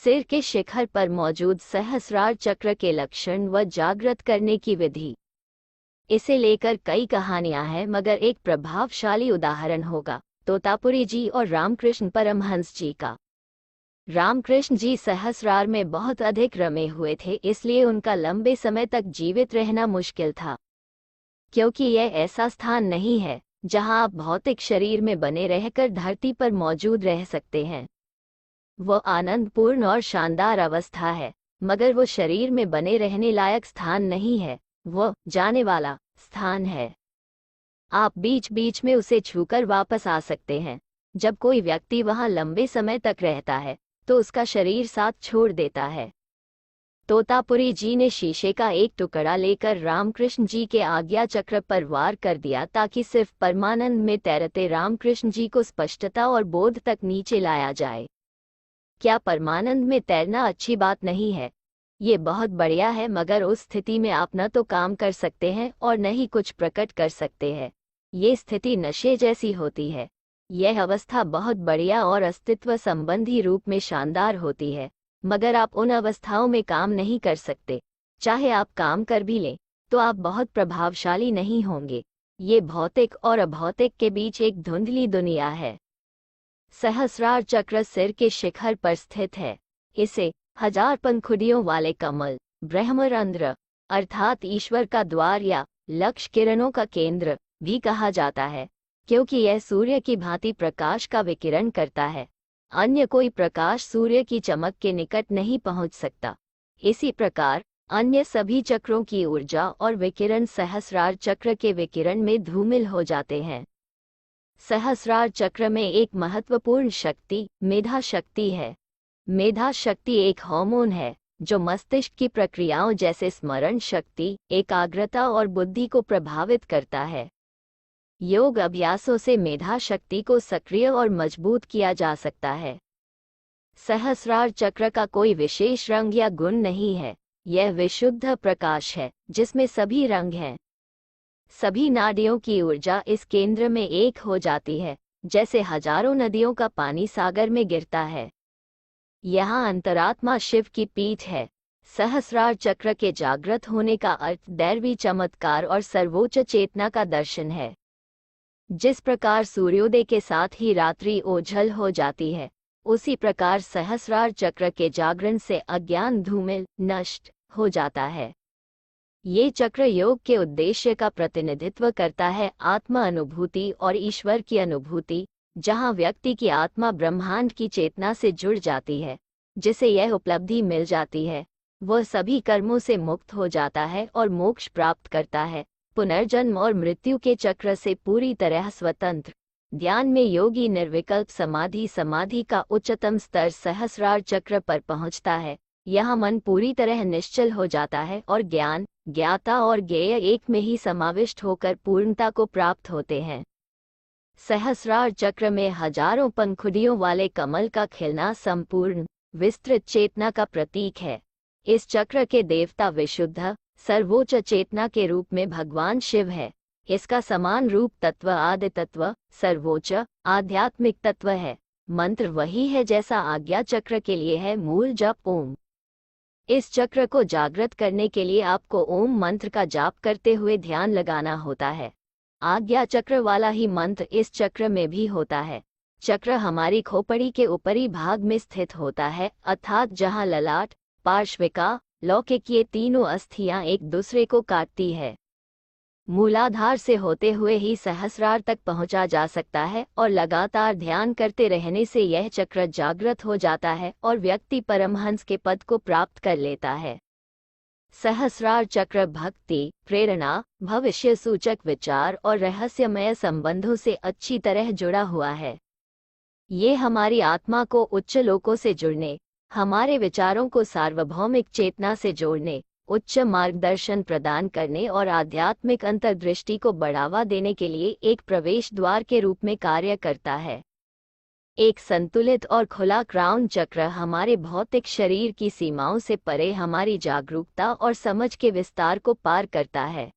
सिर के शिखर पर मौजूद सहस्रार चक्र के लक्षण व जागृत करने की विधि। इसे लेकर कई कहानियां हैं, मगर एक प्रभावशाली उदाहरण होगा तोतापुरी जी और रामकृष्ण परमहंस जी का। रामकृष्ण जी सहस्रार में बहुत अधिक रमे हुए थे, इसलिए उनका लंबे समय तक जीवित रहना मुश्किल था, क्योंकि यह ऐसा स्थान नहीं है जहां आप भौतिक शरीर में बने रहकर धरती पर मौजूद रह सकते हैं। वो आनंदपूर्ण और शानदार अवस्था है, मगर वो शरीर में बने रहने लायक स्थान नहीं है, वो जाने वाला स्थान है। आप बीच बीच में उसे छूकर वापस आ सकते हैं। जब कोई व्यक्ति वहां लंबे समय तक रहता है तो उसका शरीर साथ छोड़ देता है। तोतापुरी जी ने शीशे का एक टुकड़ा लेकर रामकृष्ण जी के आज्ञा चक्र पर वार कर दिया, ताकि सिर्फ परमानंद में तैरते रामकृष्ण जी को स्पष्टता और बोध तक नीचे लाया जाए। क्या परमानंद में तैरना अच्छी बात नहीं है? ये बहुत बढ़िया है, मगर उस स्थिति में आप न तो काम कर सकते हैं और न ही कुछ प्रकट कर सकते हैं। ये स्थिति नशे जैसी होती है। यह अवस्था बहुत बढ़िया और अस्तित्व संबंधी रूप में शानदार होती है, मगर आप उन अवस्थाओं में काम नहीं कर सकते। चाहे आप काम कर भी लें तो आप बहुत प्रभावशाली नहीं होंगे। ये भौतिक और अभौतिक के बीच एक धुंधली दुनिया है। सहस्रार चक्र सिर के शिखर पर स्थित है। इसे 1000 पंखुड़ियों वाले कमल, ब्रह्मरंध्र अर्थात ईश्वर का द्वार या लक्ष्य किरणों का केंद्र भी कहा जाता है, क्योंकि यह सूर्य की भांति प्रकाश का विकिरण करता है। अन्य कोई प्रकाश सूर्य की चमक के निकट नहीं पहुंच सकता। इसी प्रकार अन्य सभी चक्रों की ऊर्जा और विकिरण सहस्रार चक्र के विकिरण में धूमिल हो जाते हैं। सहस्रार चक्र में एक महत्वपूर्ण शक्ति मेधा शक्ति है। मेधा शक्ति एक हार्मोन है जो मस्तिष्क की प्रक्रियाओं जैसे स्मरण शक्ति, एकाग्रता और बुद्धि को प्रभावित करता है। योग अभ्यासों से मेधा शक्ति को सक्रिय और मजबूत किया जा सकता है। सहस्रार चक्र का कोई विशेष रंग या गुण नहीं है। यह विशुद्ध प्रकाश है जिसमें सभी रंग हैं। सभी नाडियों की ऊर्जा इस केंद्र में एक हो जाती है, जैसे हजारों नदियों का पानी सागर में गिरता है। यहाँ अंतरात्मा शिव की पीठ है। सहस्रार चक्र के जागृत होने का अर्थ दैवी चमत्कार और सर्वोच्च चेतना का दर्शन है। जिस प्रकार सूर्योदय के साथ ही रात्रि ओझल हो जाती है, उसी प्रकार सहस्रार चक्र के जागरण से अज्ञान धूमिल नष्ट हो जाता है। ये चक्र योग के उद्देश्य का प्रतिनिधित्व करता है, आत्मा अनुभूति और ईश्वर की अनुभूति, जहाँ व्यक्ति की आत्मा ब्रह्मांड की चेतना से जुड़ जाती है। जिसे यह उपलब्धि मिल जाती है, वह सभी कर्मों से मुक्त हो जाता है और मोक्ष प्राप्त करता है, पुनर्जन्म और मृत्यु के चक्र से पूरी तरह स्वतंत्र। ध्यान में योगी निर्विकल्प समाधि का उच्चतम स्तर सहस्रार चक्र पर पहुंचता है। यहाँ मन पूरी तरह निश्चल हो जाता है और ज्ञान, ज्ञाता और ज्ञेय एक में ही समाविष्ट होकर पूर्णता को प्राप्त होते हैं। सहस्रार चक्र में हजारों पंखुड़ियों वाले कमल का खिलना संपूर्ण विस्तृत चेतना का प्रतीक है। इस चक्र के देवता विशुद्ध सर्वोच्च चेतना के रूप में भगवान शिव है। इसका समान रूप तत्व आदि तत्व सर्वोच्च आध्यात्मिक तत्व है। मंत्र वही है जैसा आज्ञा चक्र के लिए है, मूल जप ओम। इस चक्र को जागृत करने के लिए आपको ओम मंत्र का जाप करते हुए ध्यान लगाना होता है। आज्ञा चक्र वाला ही मंत्र इस चक्र में भी होता है। चक्र हमारी खोपड़ी के ऊपरी भाग में स्थित होता है, अर्थात जहाँ ललाट, पार्श्विका, लौकिक ये तीनों अस्थियां एक दूसरे को काटती है। मूलाधार से होते हुए ही सहस्रार तक पहुंचा जा सकता है और लगातार ध्यान करते रहने से यह चक्र जागृत हो जाता है और व्यक्ति परमहंस के पद को प्राप्त कर लेता है। सहस्रार चक्र भक्ति, प्रेरणा, भविष्य सूचक विचार और रहस्यमय संबंधों से अच्छी तरह जुड़ा हुआ है। ये हमारी आत्मा को उच्च लोकों से जुड़ने, हमारे विचारों को सार्वभौमिक चेतना से जोड़ने, उच्च मार्गदर्शन प्रदान करने और आध्यात्मिक अंतर्दृष्टि को बढ़ावा देने के लिए एक प्रवेश द्वार के रूप में कार्य करता है। एक संतुलित और खुला क्राउन चक्र हमारे भौतिक शरीर की सीमाओं से परे हमारी जागरूकता और समझ के विस्तार को पार करता है।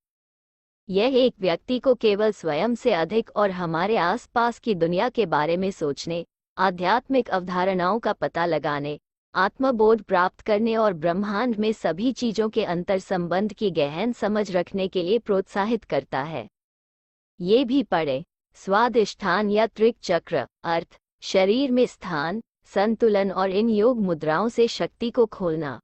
यह एक व्यक्ति को केवल स्वयं से अधिक और हमारे आसपास की दुनिया के बारे में सोचने, आध्यात्मिक अवधारणाओं का पता लगाने, आत्मबोध प्राप्त करने और ब्रह्मांड में सभी चीजों के अंतर संबंध की गहन समझ रखने के लिए प्रोत्साहित करता है। ये भी पढ़े स्वादिष्ठान या त्रिक चक्र, अर्थ शरीर में स्थान, संतुलन और इन योग मुद्राओं से शक्ति को खोलना।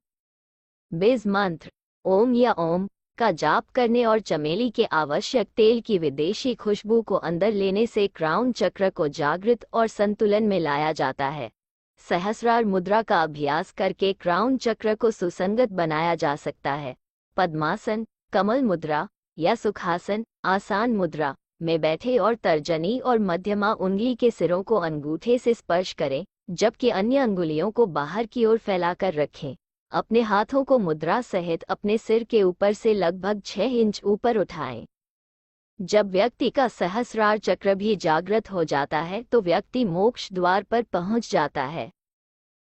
बीज मंत्र ओम या ओम का जाप करने और चमेली के आवश्यक तेल की विदेशी खुशबू को अंदर लेने से क्राउन चक्र को जागृत और संतुलन में लाया जाता है। सहस्रार मुद्रा का अभ्यास करके क्राउन चक्र को सुसंगत बनाया जा सकता है। पद्मासन, कमल मुद्रा या सुखासन आसान मुद्रा में बैठे और तर्जनी और मध्यमा उंगली के सिरों को अंगूठे से स्पर्श करें, जबकि अन्य अंगुलियों को बाहर की ओर फैलाकर रखें। अपने हाथों को मुद्रा सहित अपने सिर के ऊपर से लगभग 6 इंच ऊपर उठाएं। जब व्यक्ति का सहस्रार चक्र भी जागृत हो जाता है तो व्यक्ति मोक्ष द्वार पर पहुंच जाता है।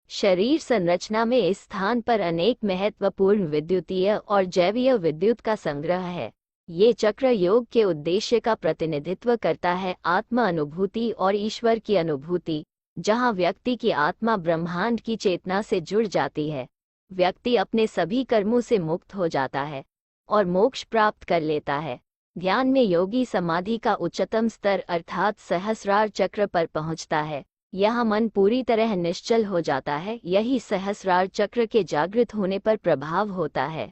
शरीर संरचना में इस स्थान पर अनेक महत्वपूर्ण विद्युतीय और जैवीय विद्युत का संग्रह है। ये चक्र योग के उद्देश्य का प्रतिनिधित्व करता है, आत्म अनुभूति और ईश्वर की अनुभूति, जहां व्यक्ति की आत्मा ब्रह्मांड की चेतना से जुड़ जाती है। व्यक्ति अपने सभी कर्मों से मुक्त हो जाता है और मोक्ष प्राप्त कर लेता है। ध्यान में योगी समाधि का उच्चतम स्तर अर्थात सहस्रार चक्र पर पहुंचता है। यहाँ मन पूरी तरह निश्चल हो जाता है। यही सहस्रार चक्र के जागृत होने पर प्रभाव होता है।